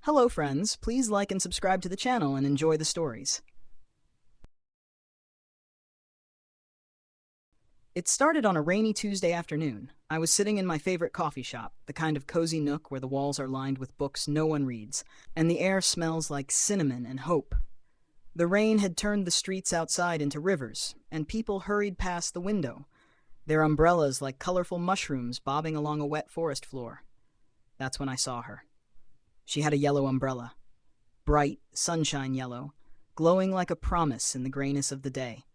Hello friends, please like and subscribe to the channel and enjoy the stories. It started on a rainy Tuesday afternoon. I was sitting in my favorite coffee shop, the kind of cozy nook where the walls are lined with books no one reads, and the air smells like cinnamon and hope. The rain had turned the streets outside into rivers, and people hurried past the window, their umbrellas like colorful mushrooms bobbing along a wet forest floor. That's when I saw her. She had a yellow umbrella, bright, sunshine yellow, glowing like a promise in the grayness of the day.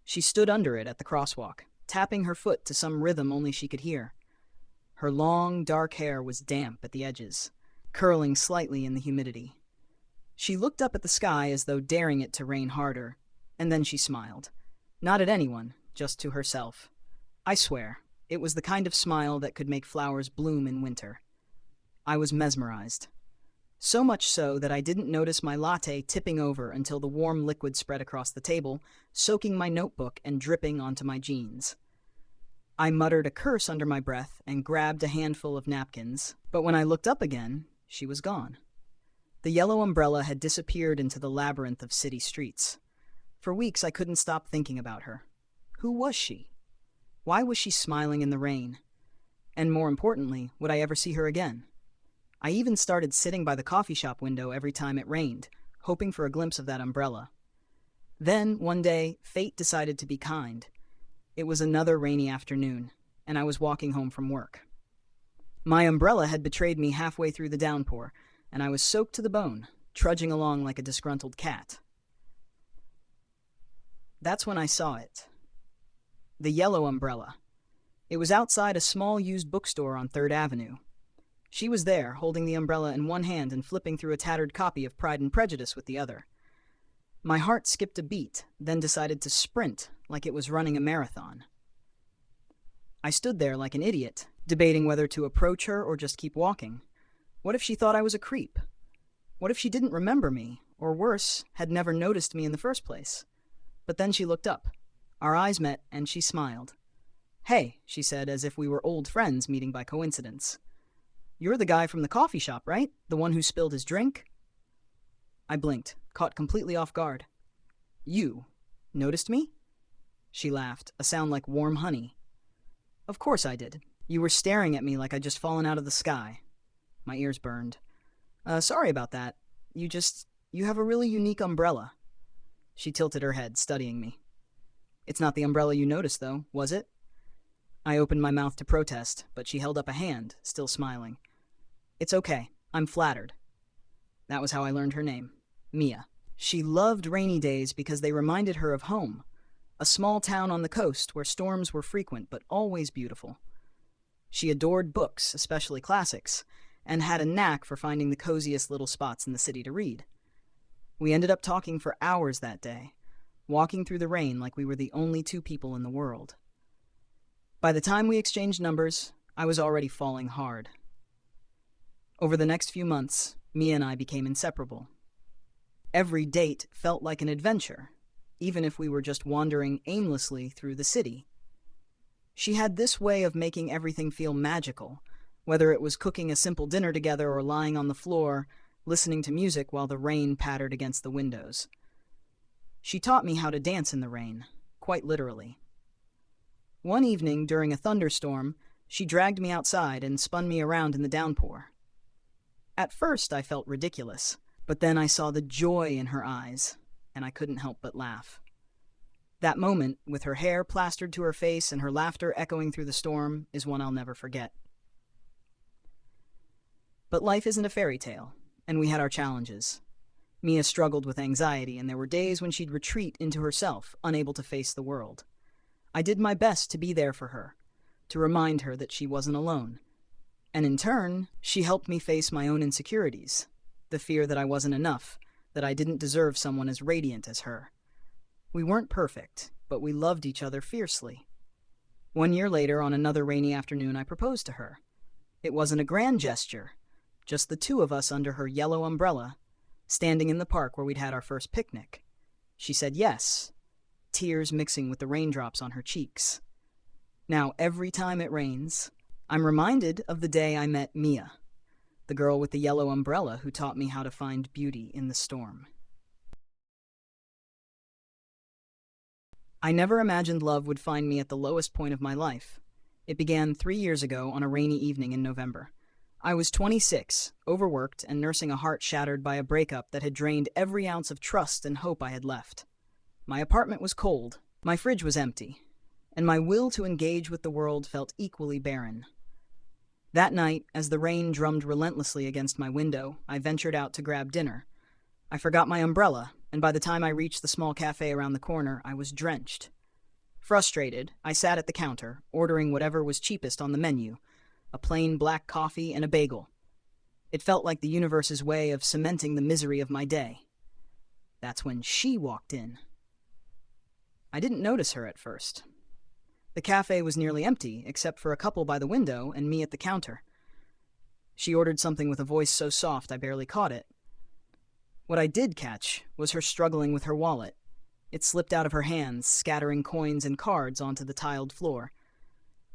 She stood under it at the crosswalk, tapping her foot to some rhythm only she could hear. Her long, dark hair was damp at the edges, curling slightly in the humidity. She looked up at the sky as though daring it to rain harder, and then she smiled. Not at anyone, just to herself. I swear, it was the kind of smile that could make flowers bloom in winter. I was mesmerized. So much so that I didn't notice my latte tipping over until the warm liquid spread across the table, soaking my notebook and dripping onto my jeans. I muttered a curse under my breath and grabbed a handful of napkins, but when I looked up again, she was gone. The yellow umbrella had disappeared into the labyrinth of city streets. For weeks I couldn't stop thinking about her. Who was she? Why was she smiling in the rain? And more importantly, would I ever see her again? I even started sitting by the coffee shop window every time it rained, hoping for a glimpse of that umbrella. Then, one day, fate decided to be kind. It was another rainy afternoon, and I was walking home from work. My umbrella had betrayed me halfway through the downpour, and I was soaked to the bone, trudging along like a disgruntled cat. That's when I saw it. The yellow umbrella. It was outside a small used bookstore on 3rd Avenue. She was there, holding the umbrella in one hand and flipping through a tattered copy of Pride and Prejudice with the other. My heart skipped a beat, then decided to sprint like it was running a marathon. I stood there like an idiot, debating whether to approach her or just keep walking. What if she thought I was a creep? What if she didn't remember me, or worse, had never noticed me in the first place? But then she looked up. Our eyes met, and she smiled. "Hey," she said, as if we were old friends meeting by coincidence. "You're the guy from the coffee shop, right? The one who spilled his drink?" I blinked, caught completely off guard. "You noticed me?" She laughed, a sound like warm honey. "Of course I did. You were staring at me like I'd just fallen out of the sky." My ears burned. Sorry about that. You have a really unique umbrella." She tilted her head, studying me. "It's not the umbrella you noticed, though, was it?" I opened my mouth to protest, but she held up a hand, still smiling. "It's okay. I'm flattered." That was how I learned her name, Mia. She loved rainy days because they reminded her of home, a small town on the coast where storms were frequent but always beautiful. She adored books, especially classics, and had a knack for finding the coziest little spots in the city to read. We ended up talking for hours that day, walking through the rain like we were the only two people in the world. By the time we exchanged numbers, I was already falling hard. Over the next few months, Mia and I became inseparable. Every date felt like an adventure, even if we were just wandering aimlessly through the city. She had this way of making everything feel magical, whether it was cooking a simple dinner together or lying on the floor, listening to music while the rain pattered against the windows. She taught me how to dance in the rain, quite literally. One evening, during a thunderstorm, she dragged me outside and spun me around in the downpour. At first, I felt ridiculous, but then I saw the joy in her eyes, and I couldn't help but laugh. That moment, with her hair plastered to her face and her laughter echoing through the storm, is one I'll never forget. But life isn't a fairy tale, and we had our challenges. Mia struggled with anxiety, and there were days when she'd retreat into herself, unable to face the world. I did my best to be there for her, to remind her that she wasn't alone. And in turn, she helped me face my own insecurities, the fear that I wasn't enough, that I didn't deserve someone as radiant as her. We weren't perfect, but we loved each other fiercely. 1 year later, on another rainy afternoon, I proposed to her. It wasn't a grand gesture, just the two of us under her yellow umbrella, standing in the park where we'd had our first picnic. She said yes, tears mixing with the raindrops on her cheeks. Now, every time it rains, I'm reminded of the day I met Mia, the girl with the yellow umbrella who taught me how to find beauty in the storm. I never imagined love would find me at the lowest point of my life. It began 3 years ago on a rainy evening in November. I was 26, overworked, and nursing a heart shattered by a breakup that had drained every ounce of trust and hope I had left. My apartment was cold, my fridge was empty, and my will to engage with the world felt equally barren. That night, as the rain drummed relentlessly against my window, I ventured out to grab dinner. I forgot my umbrella, and by the time I reached the small cafe around the corner, I was drenched. Frustrated, I sat at the counter, ordering whatever was cheapest on the menu, a plain black coffee and a bagel. It felt like the universe's way of cementing the misery of my day. That's when she walked in. I didn't notice her at first. The cafe was nearly empty, except for a couple by the window and me at the counter. She ordered something with a voice so soft I barely caught it. What I did catch was her struggling with her wallet. It slipped out of her hands, scattering coins and cards onto the tiled floor.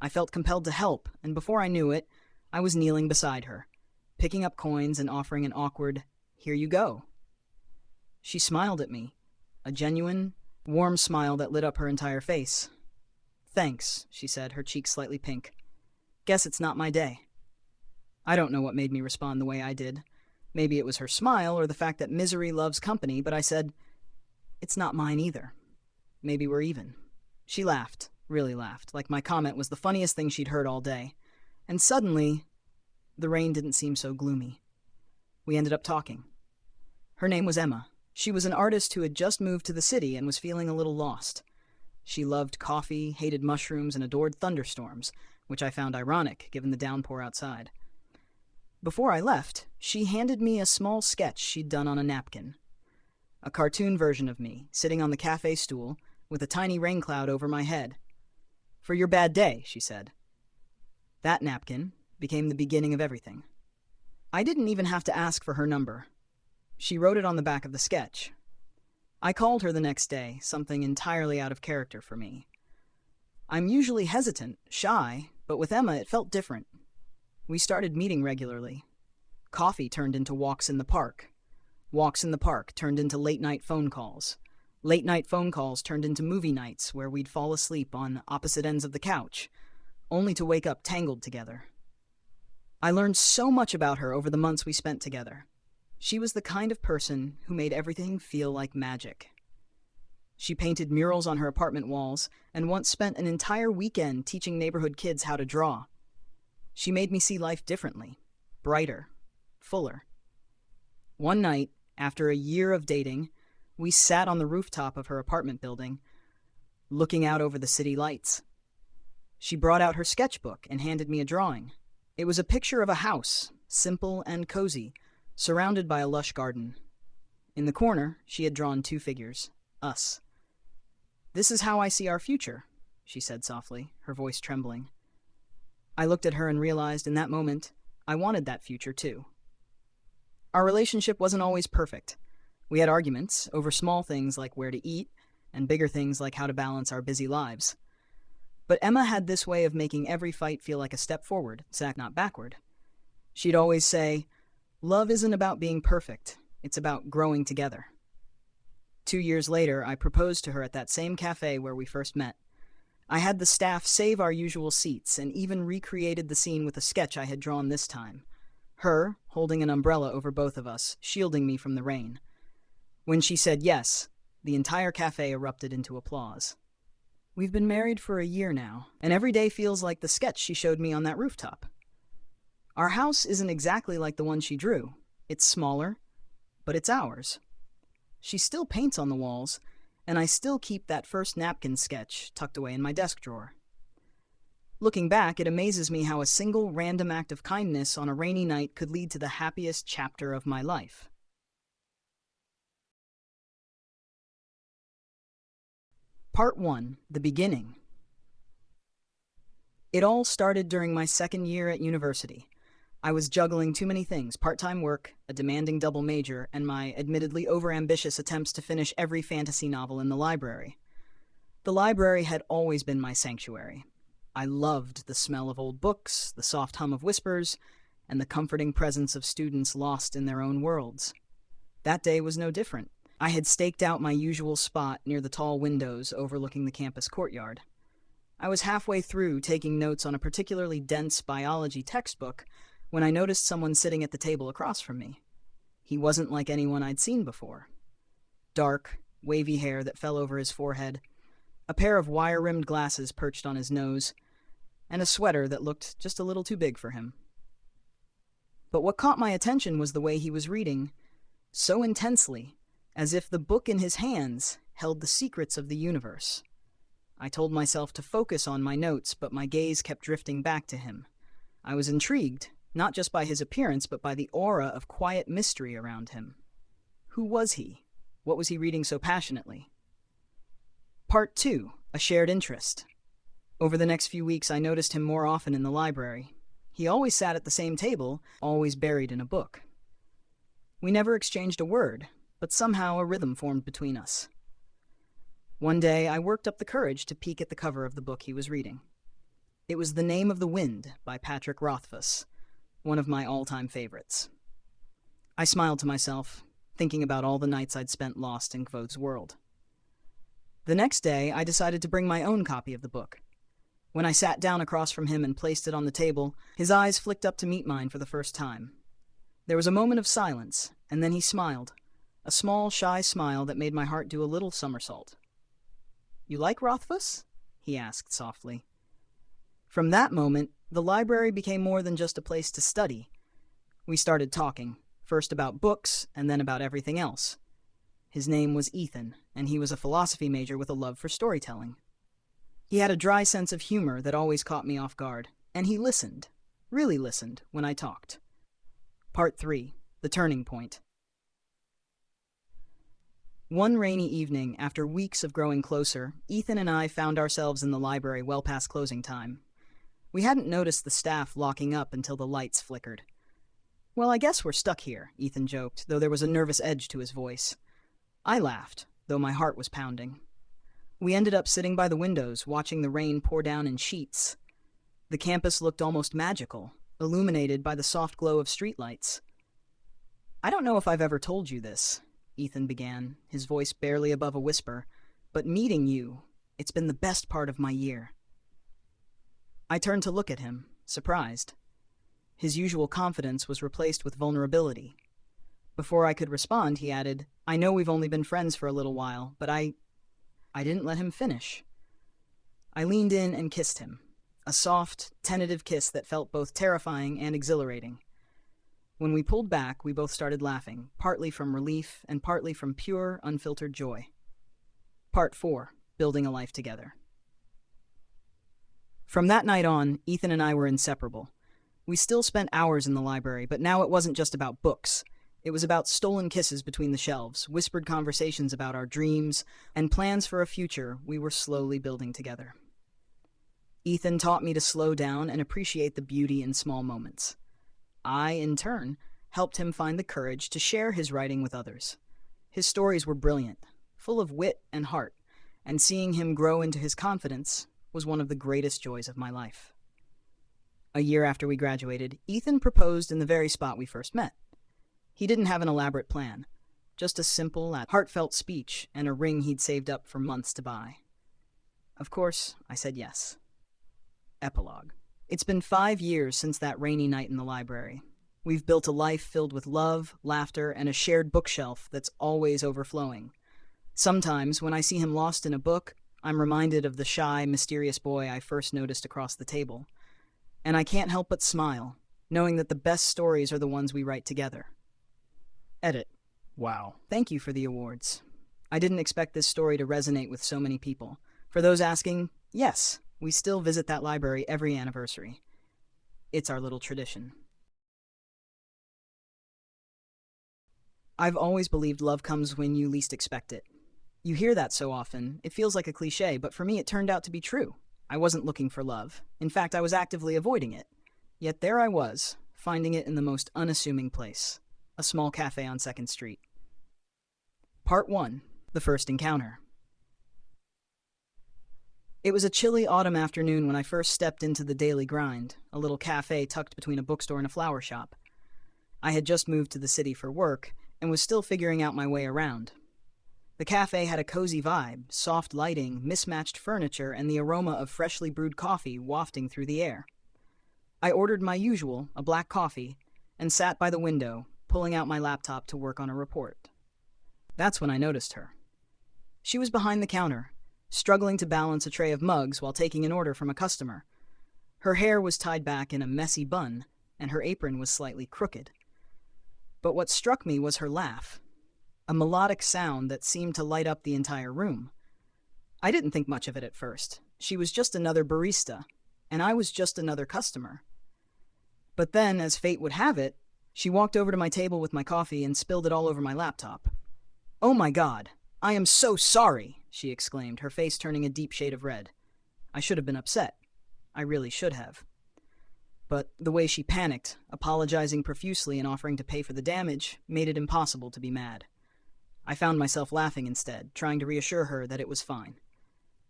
I felt compelled to help, and before I knew it, I was kneeling beside her, picking up coins and offering an awkward, "Here you go." She smiled at me, a genuine, warm smile that lit up her entire face. "Thanks," she said, her cheeks slightly pink. "Guess it's not my day." I don't know what made me respond the way I did. Maybe it was her smile or the fact that misery loves company, but I said, "It's not mine either. Maybe we're even." She laughed, really laughed, like my comment was the funniest thing she'd heard all day. And suddenly, the rain didn't seem so gloomy. We ended up talking. Her name was Emma. She was an artist who had just moved to the city and was feeling a little lost. She loved coffee, hated mushrooms, and adored thunderstorms, which I found ironic given the downpour outside. Before I left, she handed me a small sketch she'd done on a napkin. A cartoon version of me, sitting on the cafe stool, with a tiny rain cloud over my head. "For your bad day," she said. That napkin became the beginning of everything. I didn't even have to ask for her number. She wrote it on the back of the sketch. I called her the next day, something entirely out of character for me. I'm usually hesitant, shy, but with Emma it felt different. We started meeting regularly. Coffee turned into walks in the park. Walks in the park turned into late-night phone calls. Late-night phone calls turned into movie nights where we'd fall asleep on opposite ends of the couch, only to wake up tangled together. I learned so much about her over the months we spent together. She was the kind of person who made everything feel like magic. She painted murals on her apartment walls and once spent an entire weekend teaching neighborhood kids how to draw. She made me see life differently, brighter, fuller. One night, after a year of dating, we sat on the rooftop of her apartment building, looking out over the city lights. She brought out her sketchbook and handed me a drawing. It was a picture of a house, simple and cozy, surrounded by a lush garden. In the corner, she had drawn 2 figures, us. "This is how I see our future," she said softly, her voice trembling. I looked at her and realized in that moment I wanted that future too. Our relationship wasn't always perfect. We had arguments over small things like where to eat and bigger things like how to balance our busy lives. But Emma had this way of making every fight feel like a step forward, not backward. She'd always say, "Love isn't about being perfect, it's about growing together." 2 years later, I proposed to her at that same cafe where we first met. I had the staff save our usual seats and even recreated the scene with a sketch I had drawn this time. Her, holding an umbrella over both of us, shielding me from the rain. When she said yes, the entire cafe erupted into applause. We've been married for a year now, and every day feels like the sketch she showed me on that rooftop. Our house isn't exactly like the one she drew. It's smaller, but it's ours. She still paints on the walls, and I still keep that first napkin sketch tucked away in my desk drawer. Looking back, it amazes me how a single random act of kindness on a rainy night could lead to the happiest chapter of my life. Part 1. The Beginning. It all started during my second year at university. I was juggling too many things: part-time work, a demanding double major, and my admittedly overambitious attempts to finish every fantasy novel in the library. The library had always been my sanctuary. I loved the smell of old books, the soft hum of whispers, and the comforting presence of students lost in their own worlds. That day was no different. I had staked out my usual spot near the tall windows overlooking the campus courtyard. I was halfway through taking notes on a particularly dense biology textbook when I noticed someone sitting at the table across from me. He wasn't like anyone I'd seen before. Dark, wavy hair that fell over his forehead, a pair of wire-rimmed glasses perched on his nose, and a sweater that looked just a little too big for him. But what caught my attention was the way he was reading, so intensely, as if the book in his hands held the secrets of the universe. I told myself to focus on my notes, but my gaze kept drifting back to him. I was intrigued, not just by his appearance, but by the aura of quiet mystery around him. Who was he? What was he reading so passionately? Part 2. A shared interest. Over the next few weeks, I noticed him more often in the library. He always sat at the same table, always buried in a book. We never exchanged a word, but somehow a rhythm formed between us. One day, I worked up the courage to peek at the cover of the book he was reading. It was The Name of the Wind by Patrick Rothfuss, one of my all-time favorites. I smiled to myself, thinking about all the nights I'd spent lost in Kvothe's world. The next day, I decided to bring my own copy of the book. When I sat down across from him and placed it on the table, his eyes flicked up to meet mine for the first time. There was a moment of silence, and then he smiled, a small, shy smile that made my heart do a little somersault. "You like Rothfuss?" he asked softly. From that moment, the library became more than just a place to study. We started talking, first about books and then about everything else. His name was Ethan, and he was a philosophy major with a love for storytelling. He had a dry sense of humor that always caught me off guard, and he listened, really listened, when I talked. Part 3. The Turning Point. One rainy evening, after weeks of growing closer, Ethan and I found ourselves in the library well past closing time. We hadn't noticed the staff locking up until the lights flickered. "Well, I guess we're stuck here," Ethan joked, though there was a nervous edge to his voice. I laughed, though my heart was pounding. We ended up sitting by the windows, watching the rain pour down in sheets. The campus looked almost magical, illuminated by the soft glow of streetlights. "I don't know if I've ever told you this," Ethan began, his voice barely above a whisper, "but meeting you, it's been the best part of my year." I turned to look at him, surprised. His usual confidence was replaced with vulnerability. Before I could respond, he added, "I know we've only been friends for a little while, but I didn't let him finish." I leaned in and kissed him, a soft, tentative kiss that felt both terrifying and exhilarating. When we pulled back, we both started laughing, partly from relief and partly from pure, unfiltered joy. Part 4. Building a life together. From that night on, Ethan and I were inseparable. We still spent hours in the library, but now it wasn't just about books. It was about stolen kisses between the shelves, whispered conversations about our dreams, and plans for a future we were slowly building together. Ethan taught me to slow down and appreciate the beauty in small moments. I, in turn, helped him find the courage to share his writing with others. His stories were brilliant, full of wit and heart, and seeing him grow into his confidence was one of the greatest joys of my life. A year after we graduated, Ethan proposed in the very spot we first met. He didn't have an elaborate plan, just a simple, heartfelt speech and a ring he'd saved up for months to buy. Of course, I said yes. Epilogue. It's been 5 years since that rainy night in the library. We've built a life filled with love, laughter, and a shared bookshelf that's always overflowing. Sometimes, when I see him lost in a book, I'm reminded of the shy, mysterious boy I first noticed across the table. And I can't help but smile, knowing that the best stories are the ones we write together. Edit. Wow. Thank you for the awards. I didn't expect this story to resonate with so many people. For those asking, yes, we still visit that library every anniversary. It's our little tradition. I've always believed love comes when you least expect it. You hear that so often, it feels like a cliche, but for me it turned out to be true. I wasn't looking for love. In fact, I was actively avoiding it. Yet there I was, finding it in the most unassuming place. A small cafe on 2nd Street. Part 1. The First Encounter. It was a chilly autumn afternoon when I first stepped into the Daily Grind, a little cafe tucked between a bookstore and a flower shop. I had just moved to the city for work and was still figuring out my way around. The cafe had a cozy vibe, soft lighting, mismatched furniture, and the aroma of freshly brewed coffee wafting through the air. I ordered my usual, a black coffee, and sat by the window, pulling out my laptop to work on a report. That's when I noticed her. She was behind the counter, struggling to balance a tray of mugs while taking an order from a customer. Her hair was tied back in a messy bun, and her apron was slightly crooked. But what struck me was her laugh, a melodic sound that seemed to light up the entire room. I didn't think much of it at first. She was just another barista, and I was just another customer. But then, as fate would have it, she walked over to my table with my coffee and spilled it all over my laptop. "Oh my God, I am so sorry," she exclaimed, her face turning a deep shade of red. I should have been upset. I really should have. But the way she panicked, apologizing profusely and offering to pay for the damage, made it impossible to be mad. I found myself laughing instead, trying to reassure her that it was fine.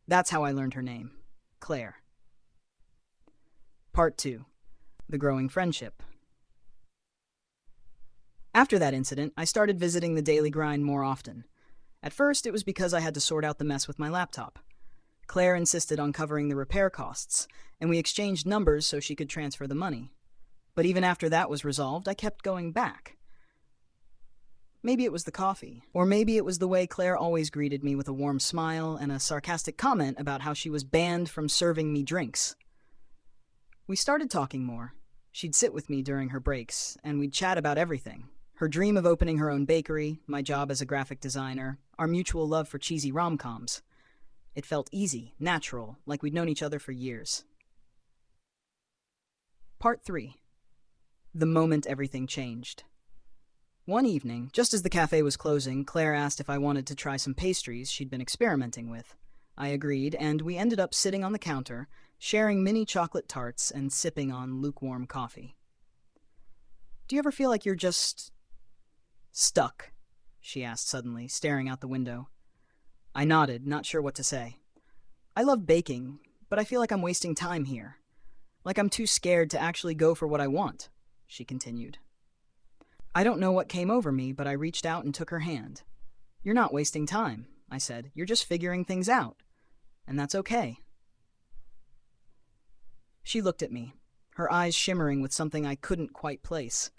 That's how I learned her name, Claire. Part 2. The Growing Friendship. After that incident, I started visiting the Daily Grind more often. At first, it was because I had to sort out the mess with my laptop. Claire insisted on covering the repair costs, and we exchanged numbers so she could transfer the money. But even after that was resolved, I kept going back. Maybe it was the coffee, or maybe it was the way Claire always greeted me with a warm smile and a sarcastic comment about how she was banned from serving me drinks. We started talking more. She'd sit with me during her breaks, and we'd chat about everything. Her dream of opening her own bakery, my job as a graphic designer, our mutual love for cheesy rom-coms. It felt easy, natural, like we'd known each other for years. Part 3. The moment everything changed. One evening, just as the cafe was closing, Claire asked if I wanted to try some pastries she'd been experimenting with. I agreed, and we ended up sitting on the counter, sharing mini chocolate tarts and sipping on lukewarm coffee. "Do you ever feel like you're just stuck?" she asked suddenly, staring out the window. I nodded, not sure what to say. "I love baking, but I feel like I'm wasting time here. Like I'm too scared to actually go for what I want," she continued. I don't know what came over me, but I reached out and took her hand. "You're not wasting time," I said. "You're just figuring things out. And that's okay." She looked at me, her eyes shimmering with something I couldn't quite place.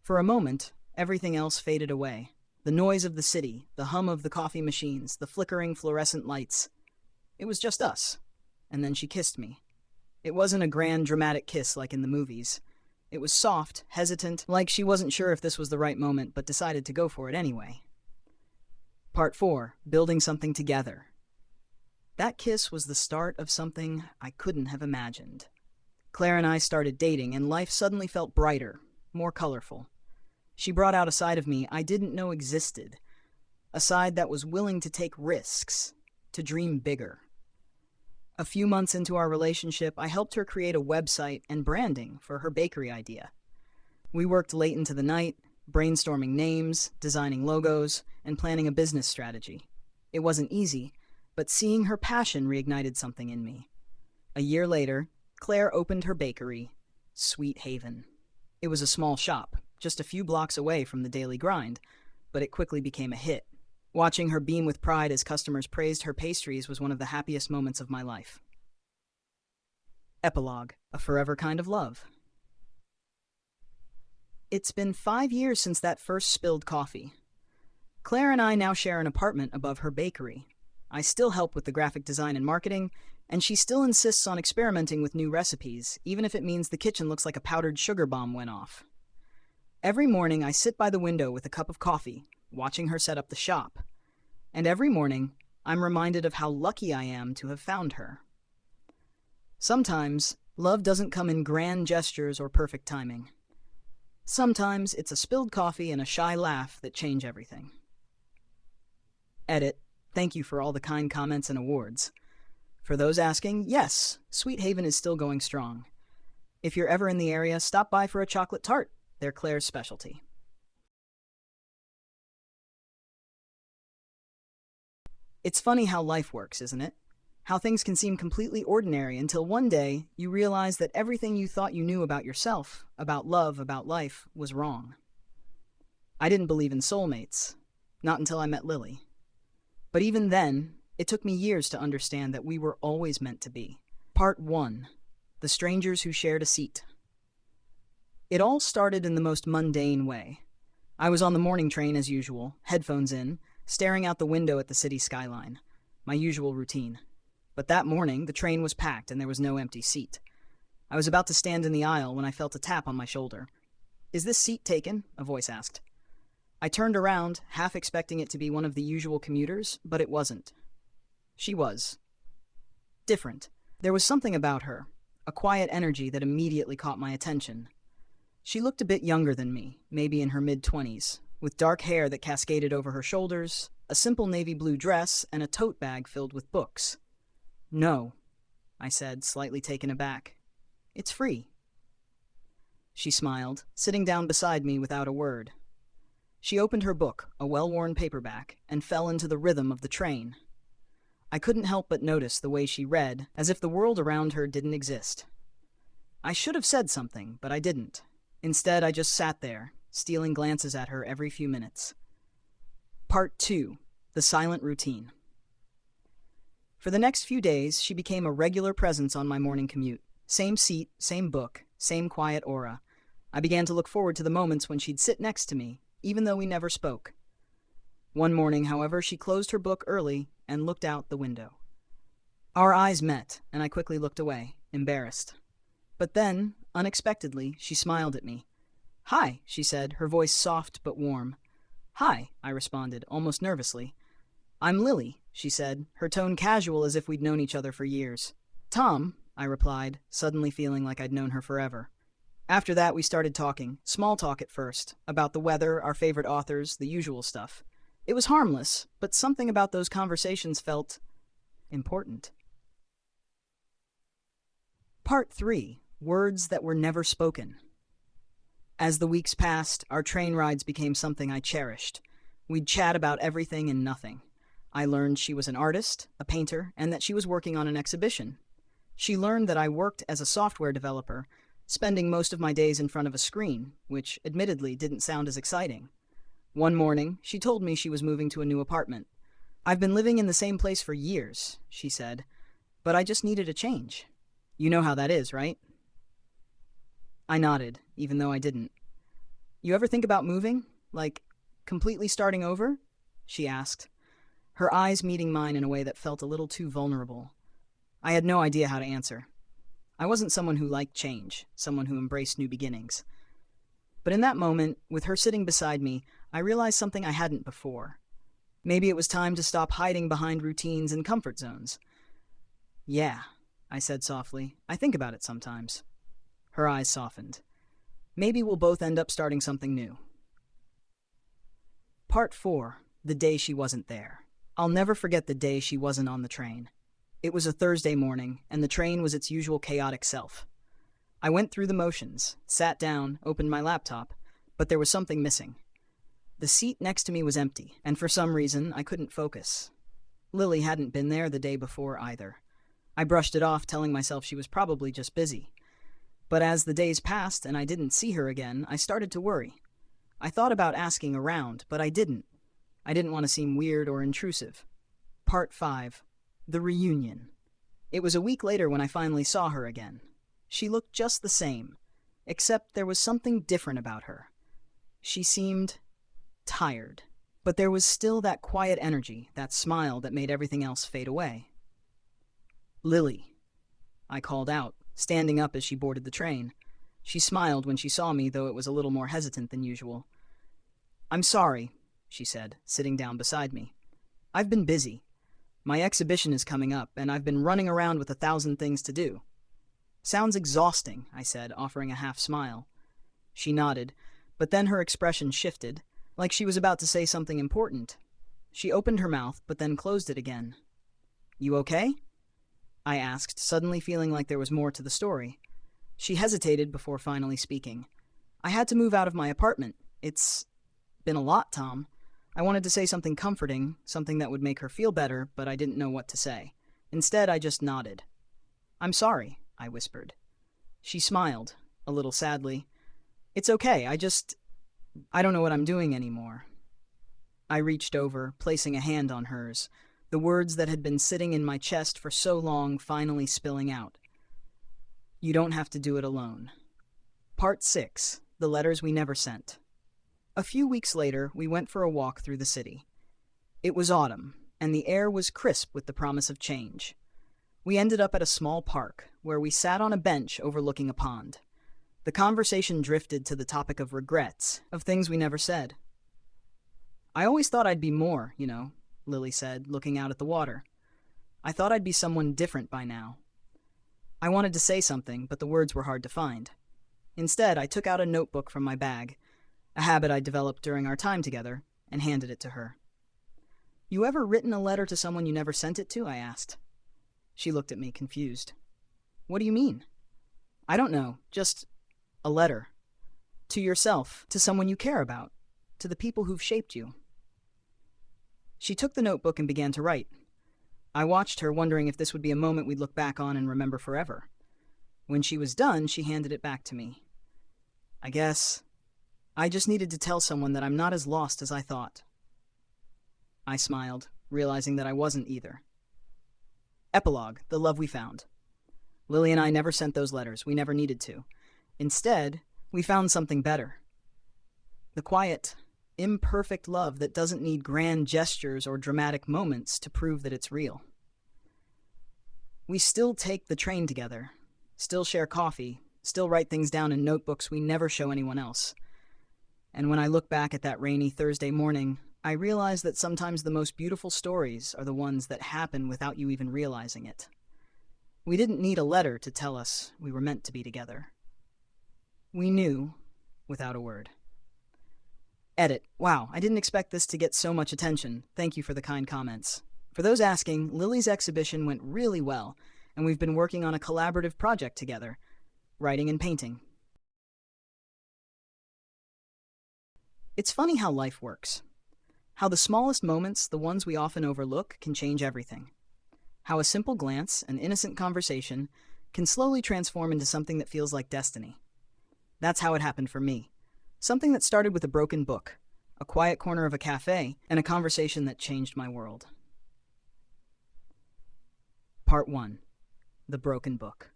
For a moment, everything else faded away. The noise of the city, the hum of the coffee machines, the flickering fluorescent lights. It was just us. And then she kissed me. It wasn't a grand, dramatic kiss like in the movies. It was soft, hesitant, like she wasn't sure if this was the right moment, but decided to go for it anyway. Part 4. Building something together. That kiss was the start of something I couldn't have imagined. Claire and I started dating, and life suddenly felt brighter, more colorful. She brought out a side of me I didn't know existed, a side that was willing to take risks, to dream bigger. A few months into our relationship, I helped her create a website and branding for her bakery idea. We worked late into the night, brainstorming names, designing logos, and planning a business strategy. It wasn't easy, but seeing her passion reignited something in me. A year later, Claire opened her bakery, Sweet Haven. It was a small shop, just a few blocks away from the Daily Grind, but it quickly became a hit. Watching her beam with pride as customers praised her pastries was one of the happiest moments of my life. Epilogue: A Forever Kind of Love. It's been 5 years since that first spilled coffee. Claire and I now share an apartment above her bakery. I still help with the graphic design and marketing, and she still insists on experimenting with new recipes, even if it means the kitchen looks like a powdered sugar bomb went off. Every morning I sit by the window with a cup of coffee, watching her set up the shop. And every morning, I'm reminded of how lucky I am to have found her. Sometimes, love doesn't come in grand gestures or perfect timing. Sometimes it's a spilled coffee and a shy laugh that change everything. Edit. Thank you for all the kind comments and awards. For those asking, yes, Sweet Haven is still going strong. If you're ever in the area, stop by for a chocolate tart. They're Claire's specialty. It's funny how life works, isn't it? How things can seem completely ordinary until one day you realize that everything you thought you knew about yourself, about love, about life, was wrong. I didn't believe in soulmates, not until I met Lily. But even then, it took me years to understand that we were always meant to be. Part 1. The Strangers Who Shared a Seat. It all started in the most mundane way. I was on the morning train as usual, headphones in, staring out the window at the city skyline. My usual routine. But that morning, the train was packed and there was no empty seat. I was about to stand in the aisle when I felt a tap on my shoulder. "Is this seat taken?" a voice asked. I turned around, half expecting it to be one of the usual commuters, but it wasn't. She was. Different. There was something about her, a quiet energy that immediately caught my attention. She looked a bit younger than me, maybe in her mid-20s, with dark hair that cascaded over her shoulders, a simple navy blue dress, and a tote bag filled with books. "No," I said, slightly taken aback. "It's free." She smiled, sitting down beside me without a word. She opened her book, a well-worn paperback, and fell into the rhythm of the train. I couldn't help but notice the way she read, as if the world around her didn't exist. I should have said something, but I didn't. Instead, I just sat there, stealing glances at her every few minutes. Part 2. The Silent Routine. For the next few days, she became a regular presence on my morning commute. Same seat, same book, same quiet aura. I began to look forward to the moments when she'd sit next to me, even though we never spoke. One morning, however, she closed her book early and looked out the window. Our eyes met, and I quickly looked away, embarrassed. But then, unexpectedly, she smiled at me. "Hi," she said, her voice soft but warm. "Hi," I responded, almost nervously. "I'm Lily," she said, her tone casual as if we'd known each other for years. "Tom," I replied, suddenly feeling like I'd known her forever. After that, we started talking, small talk at first, about the weather, our favorite authors, the usual stuff. It was harmless, but something about those conversations felt important. Part 3. Words that were never spoken. As the weeks passed, our train rides became something I cherished. We'd chat about everything and nothing. I learned she was an artist, a painter, and that she was working on an exhibition. She learned that I worked as a software developer, spending most of my days in front of a screen, which admittedly didn't sound as exciting. One morning, she told me she was moving to a new apartment. "I've been living in the same place for years," she said, "but I just needed a change. You know how that is, right?" I nodded, even though I didn't. "You ever think about moving? Like, completely starting over?" she asked, her eyes meeting mine in a way that felt a little too vulnerable. I had no idea how to answer. I wasn't someone who liked change, someone who embraced new beginnings. But in that moment, with her sitting beside me, I realized something I hadn't before. Maybe it was time to stop hiding behind routines and comfort zones. "Yeah," I said softly. "I think about it sometimes." Her eyes softened. "Maybe we'll both end up starting something new." Part 4. The day she wasn't there. I'll never forget the day she wasn't on the train. It was a Thursday morning, and the train was its usual chaotic self. I went through the motions, sat down, opened my laptop, but there was something missing. The seat next to me was empty, and for some reason, I couldn't focus. Lily hadn't been there the day before either. I brushed it off, telling myself she was probably just busy. But as the days passed and I didn't see her again, I started to worry. I thought about asking around, but I didn't. I didn't want to seem weird or intrusive. Part 5. The Reunion. It was a week later when I finally saw her again. She looked just the same, except there was something different about her. She seemed tired, but there was still that quiet energy, that smile that made everything else fade away. "Lily," I called out, standing up as she boarded the train. She smiled when she saw me, though it was a little more hesitant than usual. "I'm sorry," she said, sitting down beside me. "I've been busy. My exhibition is coming up, and I've been running around with 1,000 things to do." "Sounds exhausting," I said, offering a half smile. She nodded, but then her expression shifted, like she was about to say something important. She opened her mouth, but then closed it again. "You okay?" I asked, suddenly feeling like there was more to the story. She hesitated before finally speaking. "I had to move out of my apartment. It's been a lot, Tom." I wanted to say something comforting, something that would make her feel better, but I didn't know what to say. Instead, I just nodded. "I'm sorry," I whispered. She smiled, a little sadly. "It's okay, I don't know what I'm doing anymore." I reached over, placing a hand on hers, the words that had been sitting in my chest for so long finally spilling out. "You don't have to do it alone." Part 6. The Letters We Never Sent. A few weeks later, we went for a walk through the city. It was autumn, and the air was crisp with the promise of change. We ended up at a small park, where we sat on a bench overlooking a pond. The conversation drifted to the topic of regrets, of things we never said. "I always thought I'd be more, Lily said, looking out at the water. "I thought I'd be someone different by now." I wanted to say something, but the words were hard to find. Instead, I took out a notebook from my bag, a habit I developed during our time together, and handed it to her. "You ever written a letter to someone you never sent it to?" I asked. She looked at me, confused. "What do you mean?" "I don't know, just a letter. To yourself, to someone you care about, to the people who've shaped you." She took the notebook and began to write. I watched her, wondering if this would be a moment we'd look back on and remember forever. When she was done, she handed it back to me. "I guess I just needed to tell someone that I'm not as lost as I thought." I smiled, realizing that I wasn't either. Epilogue: The Love We Found. Lily and I never sent those letters. We never needed to. Instead, we found something better. The quiet, imperfect love that doesn't need grand gestures or dramatic moments to prove that it's real. We still take the train together, still share coffee, still write things down in notebooks we never show anyone else. And when I look back at that rainy Thursday morning, I realize that sometimes the most beautiful stories are the ones that happen without you even realizing it. We didn't need a letter to tell us we were meant to be together. We knew without a word. Edit. Wow, I didn't expect this to get so much attention. Thank you for the kind comments. For those asking, Lily's exhibition went really well, and we've been working on a collaborative project together, writing and painting. It's funny how life works. How the smallest moments, the ones we often overlook, can change everything. How a simple glance, an innocent conversation, can slowly transform into something that feels like destiny. That's how it happened for me. Something that started with a broken book, a quiet corner of a cafe, and a conversation that changed my world. Part 1. The Broken Book.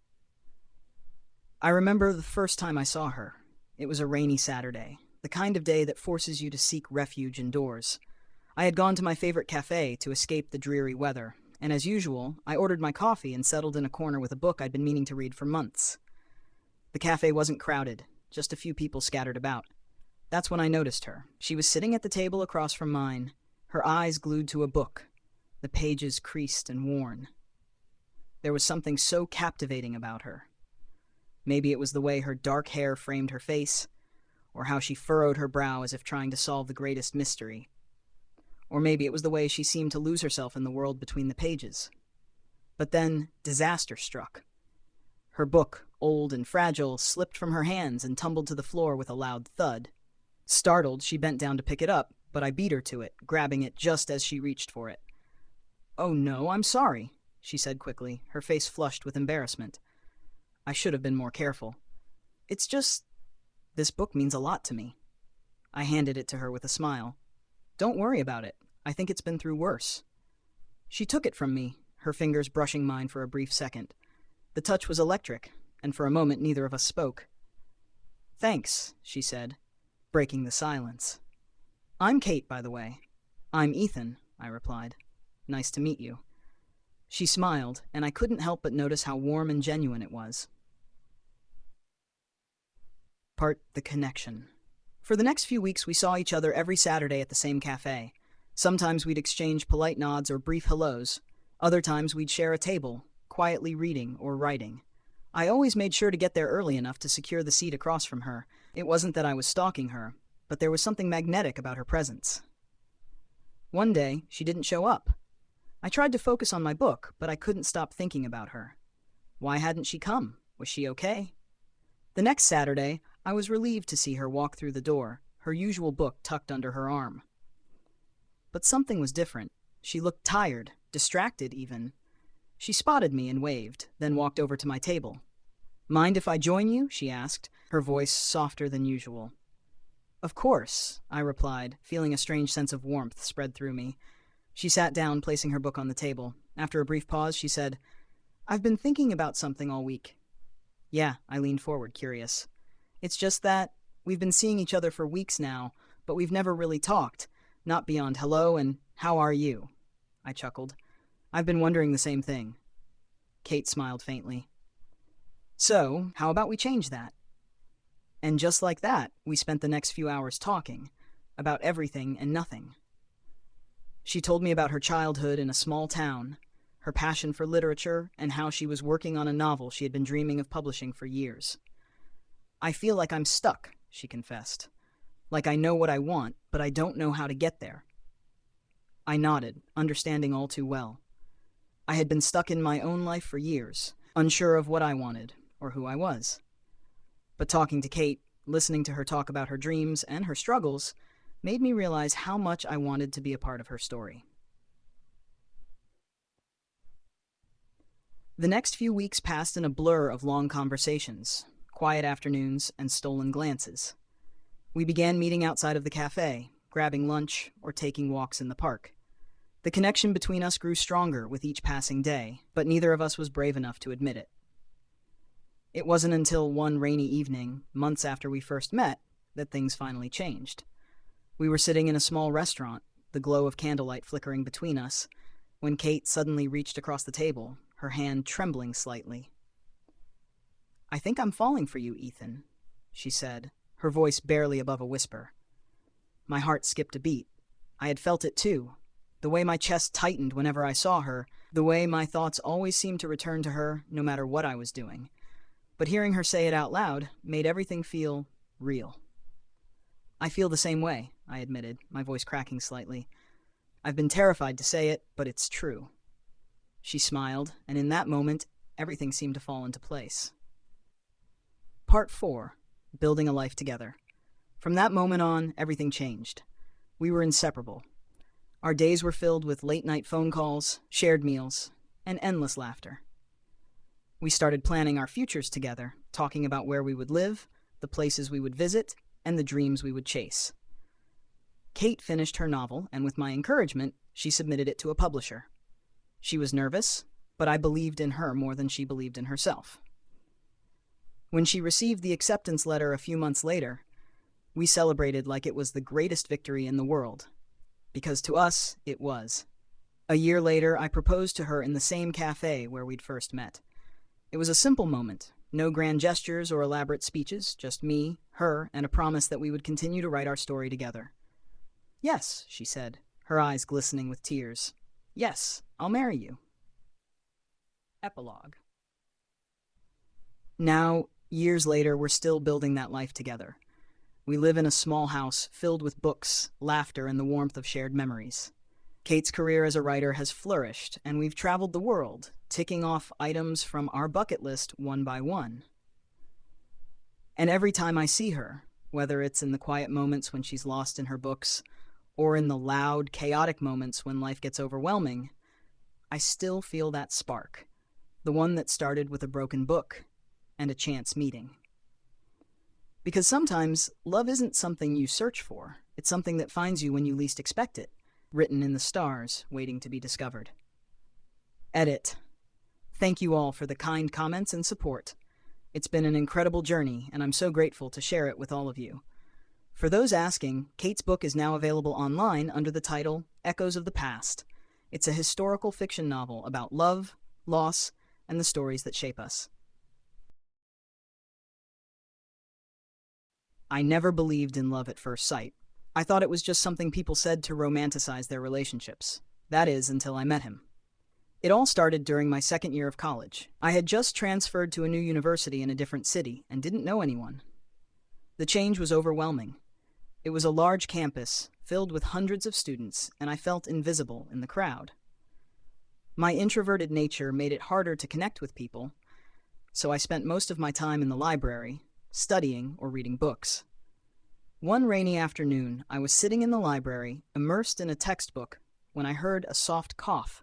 I remember the first time I saw her. It was a rainy Saturday, the kind of day that forces you to seek refuge indoors. I had gone to my favorite cafe to escape the dreary weather, and as usual, I ordered my coffee and settled in a corner with a book I'd been meaning to read for months. The cafe wasn't crowded, just a few people scattered about. That's when I noticed her. She was sitting at the table across from mine, her eyes glued to a book, the pages creased and worn. There was something so captivating about her. Maybe it was the way her dark hair framed her face, or how she furrowed her brow as if trying to solve the greatest mystery. Or maybe it was the way she seemed to lose herself in the world between the pages. But then disaster struck. Her book, old and fragile, slipped from her hands and tumbled to the floor with a loud thud. Startled, she bent down to pick it up, but I beat her to it, grabbing it just as she reached for it. "Oh no, I'm sorry," she said quickly, her face flushed with embarrassment. I should have been more careful. "It's just, this book means a lot to me." I handed it to her with a smile. "Don't worry about it. I think it's been through worse." She took it from me, her fingers brushing mine for a brief second. The touch was electric, and for a moment neither of us spoke. "Thanks," she said, breaking the silence. "I'm Kate, by the way." "I'm Ethan," I replied. "Nice to meet you." She smiled, and I couldn't help but notice how warm and genuine it was. Part: The Connection. For the next few weeks, we saw each other every Saturday at the same cafe. Sometimes we'd exchange polite nods or brief hellos. Other times we'd share a table, quietly reading or writing. I always made sure to get there early enough to secure the seat across from her. It wasn't that I was stalking her, but there was something magnetic about her presence. One day, she didn't show up. I tried to focus on my book, but I couldn't stop thinking about her. Why hadn't she come? Was she okay? The next Saturday, I was relieved to see her walk through the door, her usual book tucked under her arm. But something was different. She looked tired, distracted even. She spotted me and waved, then walked over to my table. "Mind if I join you?" she asked, her voice softer than usual. "Of course," I replied, feeling a strange sense of warmth spread through me. She sat down, placing her book on the table. After a brief pause, she said, "I've been thinking about something all week." "Yeah," I leaned forward, curious. "It's just that we've been seeing each other for weeks now, but we've never really talked, not beyond hello and how are you?" I chuckled. "I've been wondering the same thing." Kate smiled faintly. "So, how about we change that?" And just like that, we spent the next few hours talking about everything and nothing. She told me about her childhood in a small town, her passion for literature, and how she was working on a novel she had been dreaming of publishing for years. "I feel like I'm stuck," she confessed. "Like I know what I want, but I don't know how to get there." I nodded, understanding all too well. I had been stuck in my own life for years, unsure of what I wanted or who I was. But talking to Kate, listening to her talk about her dreams and her struggles, made me realize how much I wanted to be a part of her story. The next few weeks passed in a blur of long conversations, quiet afternoons, and stolen glances. We began meeting outside of the cafe, grabbing lunch, or taking walks in the park. The connection between us grew stronger with each passing day, but neither of us was brave enough to admit it. It wasn't until one rainy evening, months after we first met, that things finally changed. We were sitting in a small restaurant, the glow of candlelight flickering between us, when Kate suddenly reached across the table, her hand trembling slightly. "I think I'm falling for you, Ethan," she said, her voice barely above a whisper. My heart skipped a beat. I had felt it too. The way my chest tightened whenever I saw her, the way my thoughts always seemed to return to her no matter what I was doing. But hearing her say it out loud made everything feel real. "I feel the same way," I admitted, my voice cracking slightly. "I've been terrified to say it, but it's true." She smiled, and in that moment, everything seemed to fall into place. Part 4. Building a life together. From that moment on, everything changed. We were inseparable. Our days were filled with late-night phone calls, shared meals, and endless laughter. We started planning our futures together, talking about where we would live, the places we would visit, and the dreams we would chase. Kate finished her novel, and with my encouragement, she submitted it to a publisher. She was nervous, but I believed in her more than she believed in herself. When she received the acceptance letter a few months later, we celebrated like it was the greatest victory in the world, because to us, it was. A year later, I proposed to her in the same cafe where we'd first met. It was a simple moment, no grand gestures or elaborate speeches, just me, her, and a promise that we would continue to write our story together. "Yes," she said, her eyes glistening with tears. "Yes, I'll marry you." Epilogue. Now, years later, we're still building that life together. We live in a small house filled with books, laughter, and the warmth of shared memories. Kate's career as a writer has flourished, and we've traveled the world, ticking off items from our bucket list one by one. And every time I see her, whether it's in the quiet moments when she's lost in her books, or in the loud, chaotic moments when life gets overwhelming, I still feel that spark, the one that started with a broken book and a chance meeting. Because sometimes love isn't something you search for, it's something that finds you when you least expect it, written in the stars, waiting to be discovered. Edit. Thank you all for the kind comments and support. It's been an incredible journey, and I'm so grateful to share it with all of you. For those asking, Kate's book is now available online under the title Echoes of the Past. It's a historical fiction novel about love, loss, and the stories that shape us. I never believed in love at first sight. I thought it was just something people said to romanticize their relationships. That is, until I met him. It all started during my second year of college. I had just transferred to a new university in a different city and didn't know anyone. The change was overwhelming. It was a large campus, filled with hundreds of students, and I felt invisible in the crowd. My introverted nature made it harder to connect with people, so I spent most of my time in the library, studying or reading books. One rainy afternoon, I was sitting in the library, immersed in a textbook, when I heard a soft cough.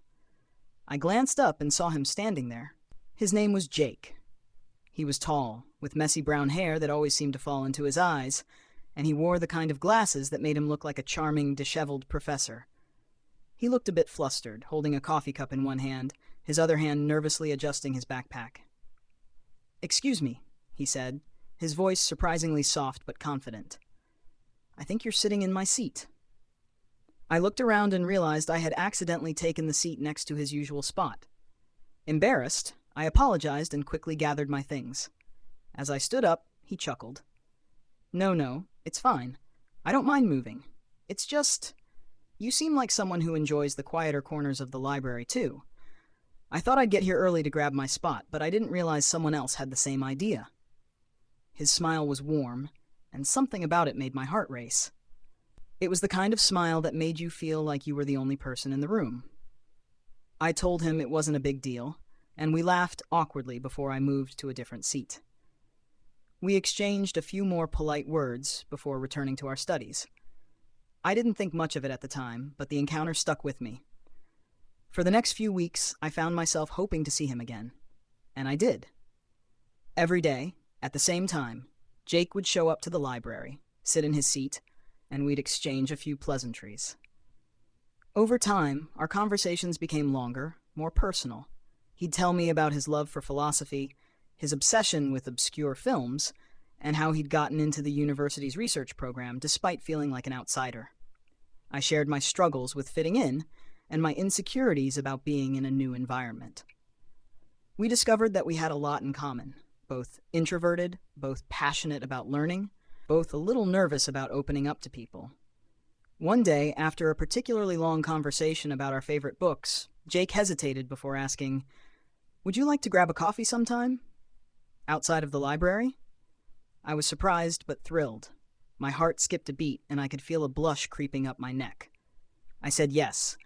I glanced up and saw him standing there. His name was Jake. He was tall, with messy brown hair that always seemed to fall into his eyes, and he wore the kind of glasses that made him look like a charming, disheveled professor. He looked a bit flustered, holding a coffee cup in one hand, his other hand nervously adjusting his backpack. "Excuse me," he said, his voice surprisingly soft but confident. "I think you're sitting in my seat." I looked around and realized I had accidentally taken the seat next to his usual spot. Embarrassed, I apologized and quickly gathered my things. As I stood up, he chuckled. No, it's fine. I don't mind moving. It's just, you seem like someone who enjoys the quieter corners of the library, too. I thought I'd get here early to grab my spot, but I didn't realize someone else had the same idea." His smile was warm, and something about it made my heart race. It was the kind of smile that made you feel like you were the only person in the room. I told him it wasn't a big deal, and we laughed awkwardly before I moved to a different seat. We exchanged a few more polite words before returning to our studies. I didn't think much of it at the time, but the encounter stuck with me. For the next few weeks, I found myself hoping to see him again. And I did. Every day, at the same time, Jake would show up to the library, sit in his seat, and we'd exchange a few pleasantries. Over time, our conversations became longer, more personal. He'd tell me about his love for philosophy, his obsession with obscure films, and how he'd gotten into the university's research program despite feeling like an outsider. I shared my struggles with fitting in and my insecurities about being in a new environment. We discovered that we had a lot in common, both introverted, both passionate about learning, both a little nervous about opening up to people. One day, after a particularly long conversation about our favorite books, Jake hesitated before asking, "Would you like to grab a coffee sometime? Outside of the library?" I was surprised but thrilled. My heart skipped a beat and I could feel a blush creeping up my neck. I said yes,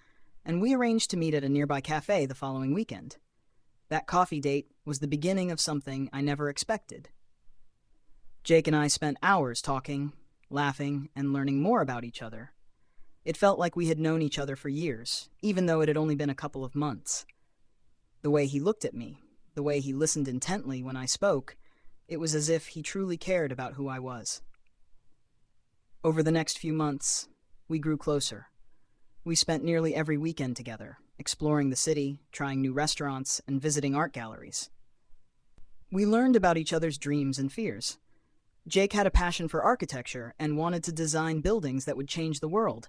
and we arranged to meet at a nearby cafe the following weekend. That coffee date was the beginning of something I never expected. Jake and I spent hours talking, laughing, and learning more about each other. It felt like we had known each other for years, even though it had only been a couple of months. The way he looked at me, the way he listened intently when I spoke, it was as if he truly cared about who I was. Over the next few months, we grew closer. We spent nearly every weekend together, exploring the city, trying new restaurants, and visiting art galleries. We learned about each other's dreams and fears. Jake had a passion for architecture and wanted to design buildings that would change the world.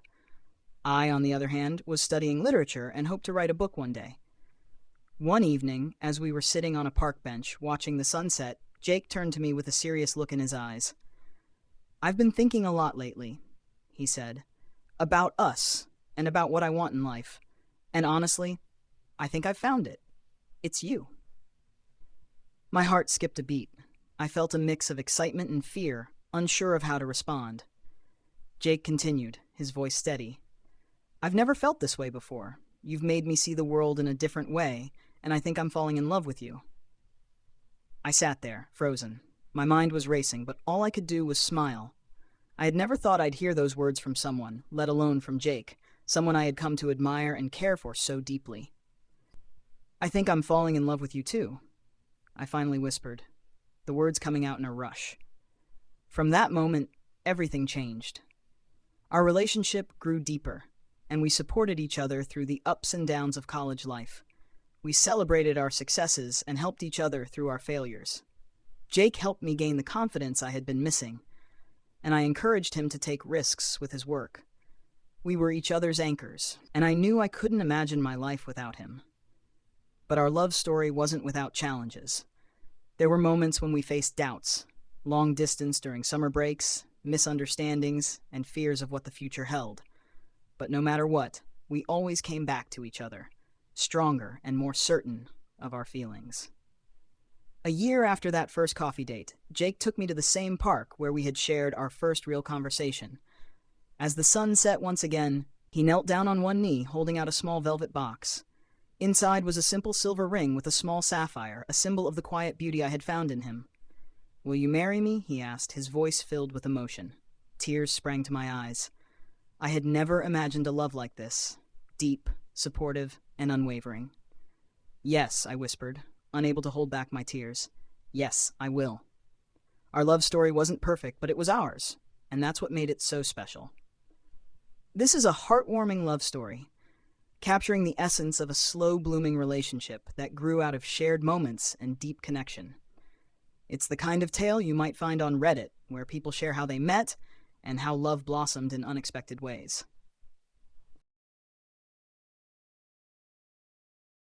I, on the other hand, was studying literature and hoped to write a book one day. One evening, as we were sitting on a park bench watching the sunset, Jake turned to me with a serious look in his eyes. "I've been thinking a lot lately," he said, "about us and about what I want in life. And honestly, I think I've found it. It's you." My heart skipped a beat. I felt a mix of excitement and fear, unsure of how to respond. Jake continued, his voice steady. "I've never felt this way before. You've made me see the world in a different way, and I think I'm falling in love with you." I sat there, frozen. My mind was racing, but all I could do was smile. I had never thought I'd hear those words from someone, let alone from Jake, someone I had come to admire and care for so deeply. "I think I'm falling in love with you too," I finally whispered, the words coming out in a rush. From that moment, everything changed. Our relationship grew deeper, and we supported each other through the ups and downs of college life. We celebrated our successes and helped each other through our failures. Jake helped me gain the confidence I had been missing, and I encouraged him to take risks with his work. We were each other's anchors, and I knew I couldn't imagine my life without him. But our love story wasn't without challenges. There were moments when we faced doubts, long distance during summer breaks, misunderstandings, and fears of what the future held. But no matter what, we always came back to each other, stronger and more certain of our feelings. A year after that first coffee date, Jake took me to the same park where we had shared our first real conversation. As the sun set once again, he knelt down on one knee, holding out a small velvet box. Inside was a simple silver ring with a small sapphire, a symbol of the quiet beauty I had found in him. "Will you marry me?" he asked, his voice filled with emotion. Tears sprang to my eyes. I had never imagined a love like this, deep, supportive, and unwavering. Yes, I whispered, unable to hold back my tears. Yes, I will. Our love story wasn't perfect, but it was ours, and that's what made it so special. This is a heartwarming love story, capturing the essence of a slow-blooming relationship that grew out of shared moments and deep connection. It's the kind of tale you might find on Reddit, where people share how they met and how love blossomed in unexpected ways.